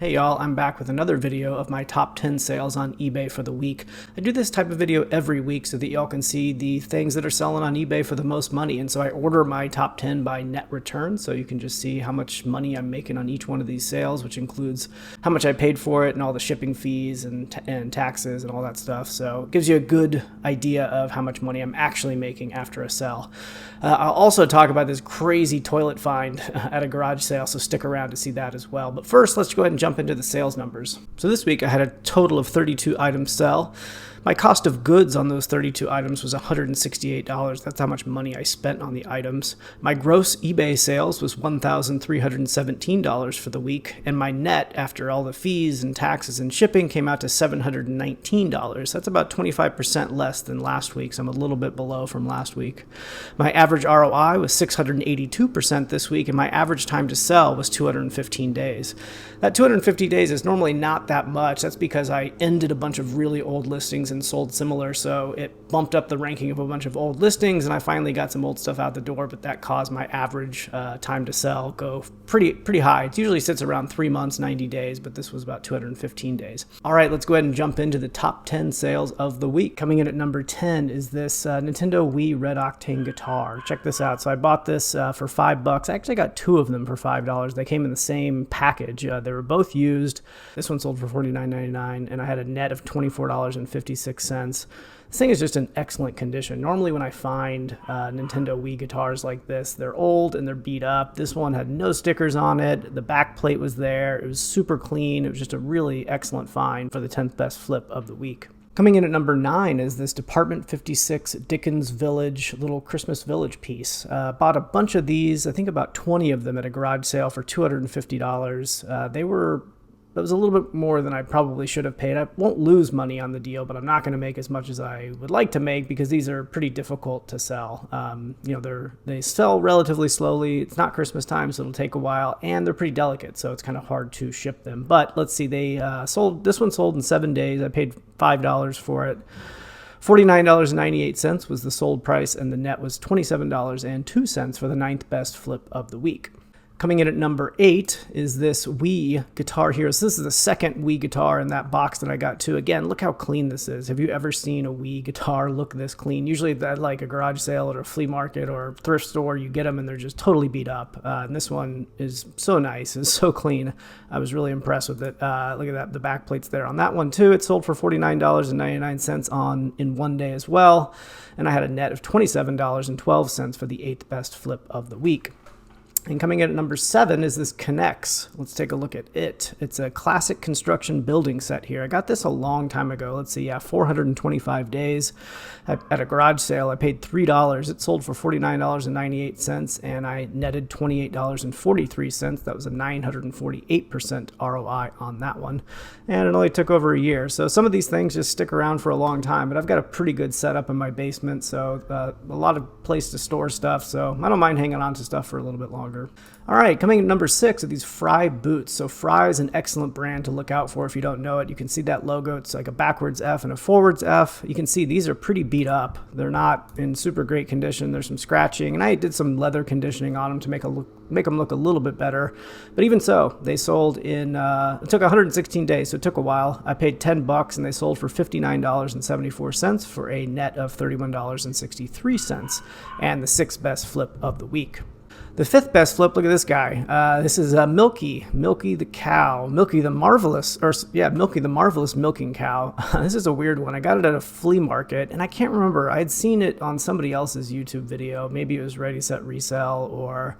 Hey y'all, I'm back with another video of my top 10 sales on eBay for the week. I do this type of video every week so that y'all can see the things that are selling on eBay for the most money. And so I order my top 10 by net return, so you can just see how much money I'm making on each one of these sales, which includes how much I paid for it and all the shipping fees and taxes and all that stuff. So it gives you a good idea of how much money I'm actually making after a sell. I'll also talk about this crazy toilet find at a garage sale, so stick around to see that as well. But first, let's go ahead and jump into the sales numbers. So this week I had a total of 32 items sell. My cost of goods on those 32 items was $168. That's how much money I spent on the items. My gross eBay sales was $1,317 for the week, and my net, after all the fees and taxes and shipping, came out to $719. That's about 25% less than last week, so I'm a little bit below from last week. My average ROI was 682% this week, and my average time to sell was 215 days. That 250 days is normally not that much. That's because I ended a bunch of really old listings and sold similar, so it bumped up the ranking of a bunch of old listings, and I finally got some old stuff out the door, but that caused my average time to sell go pretty high. It usually sits around 3 months, 90 days, but this was about 215 days. All right, let's go ahead and jump into the top 10 sales of the week. Coming in at number 10 is this Nintendo Wii Red Octane guitar. Check this out. So I bought this for $5. I actually got two of them for $5. They came in the same package. They were both used. This one sold for $49.99, and I had a net of $24.56. This thing is just in excellent condition. Normally when I find Nintendo Wii guitars like this, they're old and they're beat up. This one had no stickers on it. The back plate was there. It was super clean. It was just a really excellent find for the 10th best flip of the week. Coming in at number 9 is this Department 56 Dickens Village little Christmas Village piece. Bought a bunch of these, I think about 20 of them at a garage sale for $250. That was a little bit more than I probably should have paid. I won't lose money on the deal, but I'm not going to make as much as I would like to make because these are pretty difficult to sell. They sell relatively slowly. It's not Christmas time, so it'll take a while, and they're pretty delicate, so it's kind of hard to ship them. But let's see, this one sold in 7 days. I paid $5 for it. $49.98 was the sold price, and the net was $27.02 for the 9th best flip of the week. Coming in at number 8 is this Wii Guitar Hero. So this is the second Wii guitar in that box that I got too. Again, look how clean this is. Have you ever seen a Wii guitar look this clean? Usually at like a garage sale or a flea market or a thrift store, you get them and they're just totally beat up. And this one is so nice. It's so clean. I was really impressed with it. Look at that. The back plate's there on that one too. It sold for $49.99 in 1 day as well. And I had a net of $27.12 for the 8th best flip of the week. And coming in at number 7 is this K'NEX. Let's take a look at it. It's a classic construction building set here. I got this a long time ago. Let's see, 425 days at a garage sale. I paid $3. It sold for $49.98, and I netted $28.43. That was a 948% ROI on that one. And it only took over a year. So some of these things just stick around for a long time, but I've got a pretty good setup in my basement, so a lot of place to store stuff, so I don't mind hanging on to stuff for a little bit longer. All right, coming in at number 6 are these Frye boots. So Frye is an excellent brand to look out for if you don't know it. You can see that logo. It's like a backwards F and a forwards F. You can see these are pretty beat up. They're not in super great condition. There's some scratching, and I did some leather conditioning on them to make them look a little bit better. But even so, they sold in, it took 116 days, so it took a while. I paid $10 and they sold for $59.74 for a net of $31.63 and the 6th best flip of the week. The 5th best flip, look at this guy. This is Milky the cow, Milky the marvelous milking cow. This is a weird one. I got it at a flea market, and I can't remember. I had seen it on somebody else's YouTube video. Maybe it was Ready, Set, Resell or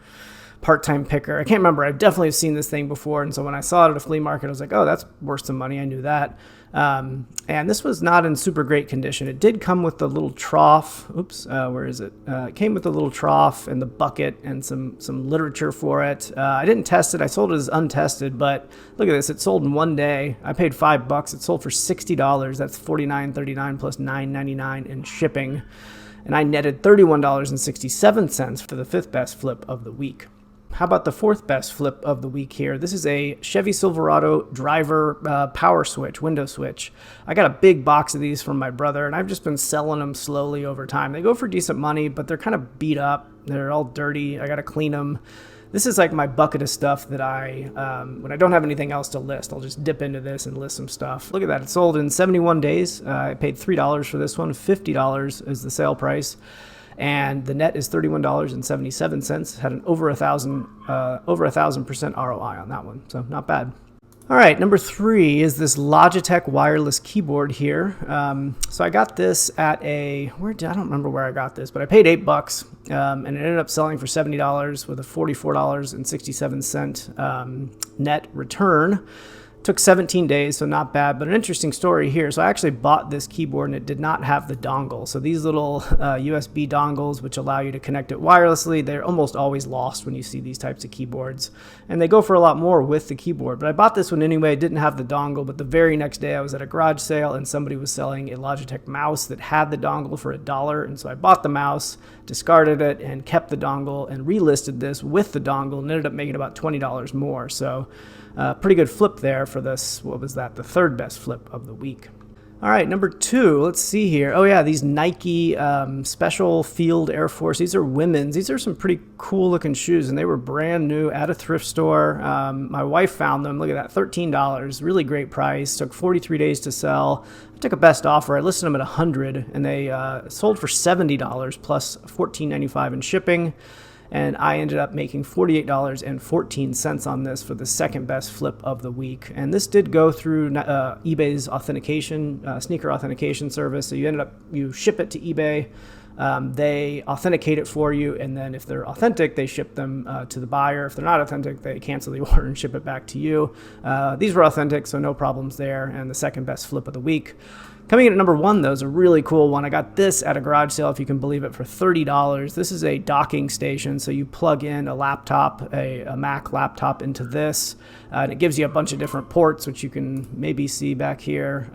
Part-Time Picker. I can't remember. I've definitely seen this thing before, and so when I saw it at a flea market, I was like, oh, that's worth some money. I knew that. And this was not in super great condition. It did come with the little trough. Oops, where is it? It came with the little trough and the bucket and some literature for it. I didn't test it. I sold it as untested, but look at this. It sold in 1 day. I paid $5. It sold for $60. That's $49.39 plus $9.99 in shipping. And I netted $31.67 for the 5th best flip of the week. How about the 4th best flip of the week here? This is a Chevy Silverado driver power switch, window switch. I got a big box of these from my brother, and I've just been selling them slowly over time. They go for decent money, but they're kind of beat up. They're all dirty. I got to clean them. This is like my bucket of stuff that when I don't have anything else to list, I'll just dip into this and list some stuff. Look at that. It sold in 71 days. I paid $3 for this one. $50 is the sale price. And the net is $31.77. Had an over 1,000% ROI on that one. So not bad. All right, number 3 is this Logitech wireless keyboard here. So I got this at I don't remember where I got this, but I paid $8, and it ended up selling for $70 with a $44.67 net return. Took 17 days, so not bad, but an interesting story here. So I actually bought this keyboard and it did not have the dongle. So these little USB dongles, which allow you to connect it wirelessly, they're almost always lost when you see these types of keyboards. And they go for a lot more with the keyboard. But I bought this one anyway, didn't have the dongle, but the very next day I was at a garage sale and somebody was selling a Logitech mouse that had the dongle for $1. And so I bought the mouse, discarded it, and kept the dongle and relisted this with the dongle and ended up making about $20 more. So pretty good flip there for this. What was that? The 3rd best flip of the week. All right, number 2, let's see here. Oh yeah, these Nike Special Field Air Force. These are women's. These are some pretty cool looking shoes, and they were brand new at a thrift store. My wife found them. Look at that, $13. Really great price. Took 43 days to sell. I took a best offer. I listed them at $100, and they sold for $70 plus $14.95 in shipping. And I ended up making $48.14 on this for the 2nd best flip of the week. And this did go through eBay's authentication, sneaker authentication service. So you ship it to eBay, they authenticate it for you, and then if they're authentic, they ship them to the buyer. If they're not authentic, they cancel the order and ship it back to you. These were authentic, so no problems there, and the 2nd best flip of the week. Coming in at number 1, though, is a really cool one. I got this at a garage sale, if you can believe it, for $30. This is a docking station, so you plug in a laptop, a Mac laptop into this, and it gives you a bunch of different ports, which you can maybe see back here.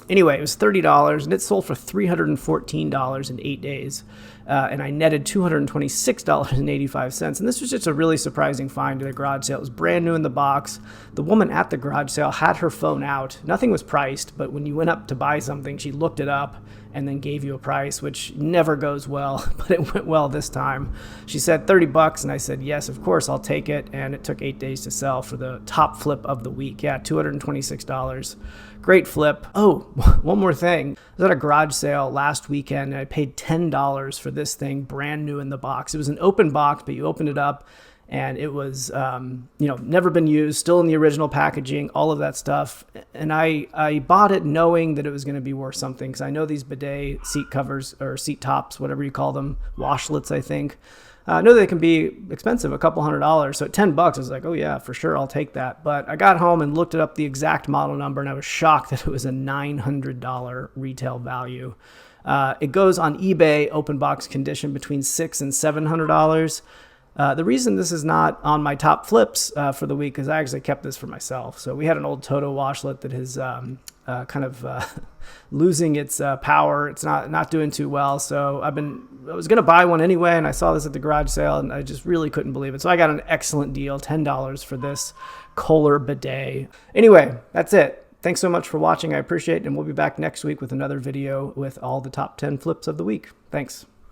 Anyway, it was $30, and it sold for $314 in 8 days. And I netted $226.85. And this was just a really surprising find at a garage sale. It was brand new in the box. The woman at the garage sale had her phone out. Nothing was priced, but when you went up to buy something, she looked it up and then gave you a price, which never goes well, but it went well this time. She said $30, and I said, yes, of course, I'll take it. And it took 8 days to sell for the top flip of the week. Yeah, $226. Great flip. Oh, one more thing. I was at a garage sale last weekend, and I paid $10 for this thing, brand new in the box. It was an open box, but you opened it up, and it was, never been used, still in the original packaging, all of that stuff. And I bought it knowing that it was going to be worth something, because I know these bidet seat covers, or seat tops, whatever you call them, washlets, I think. I know they can be expensive, a couple $100. So at $10, I was like, oh yeah, for sure, I'll take that. But I got home and looked up the exact model number, and I was shocked that it was a $900 retail value. It goes on eBay, open box condition, between $600 and $700. The reason this is not on my top flips for the week is I actually kept this for myself. So we had an old Toto washlet that is losing its power. It's not doing too well. So I was going to buy one anyway, and I saw this at the garage sale, and I just really couldn't believe it. So I got an excellent deal, $10 for this Kohler bidet. Anyway, that's it. Thanks so much for watching. I appreciate it, and we'll be back next week with another video with all the top 10 flips of the week. Thanks.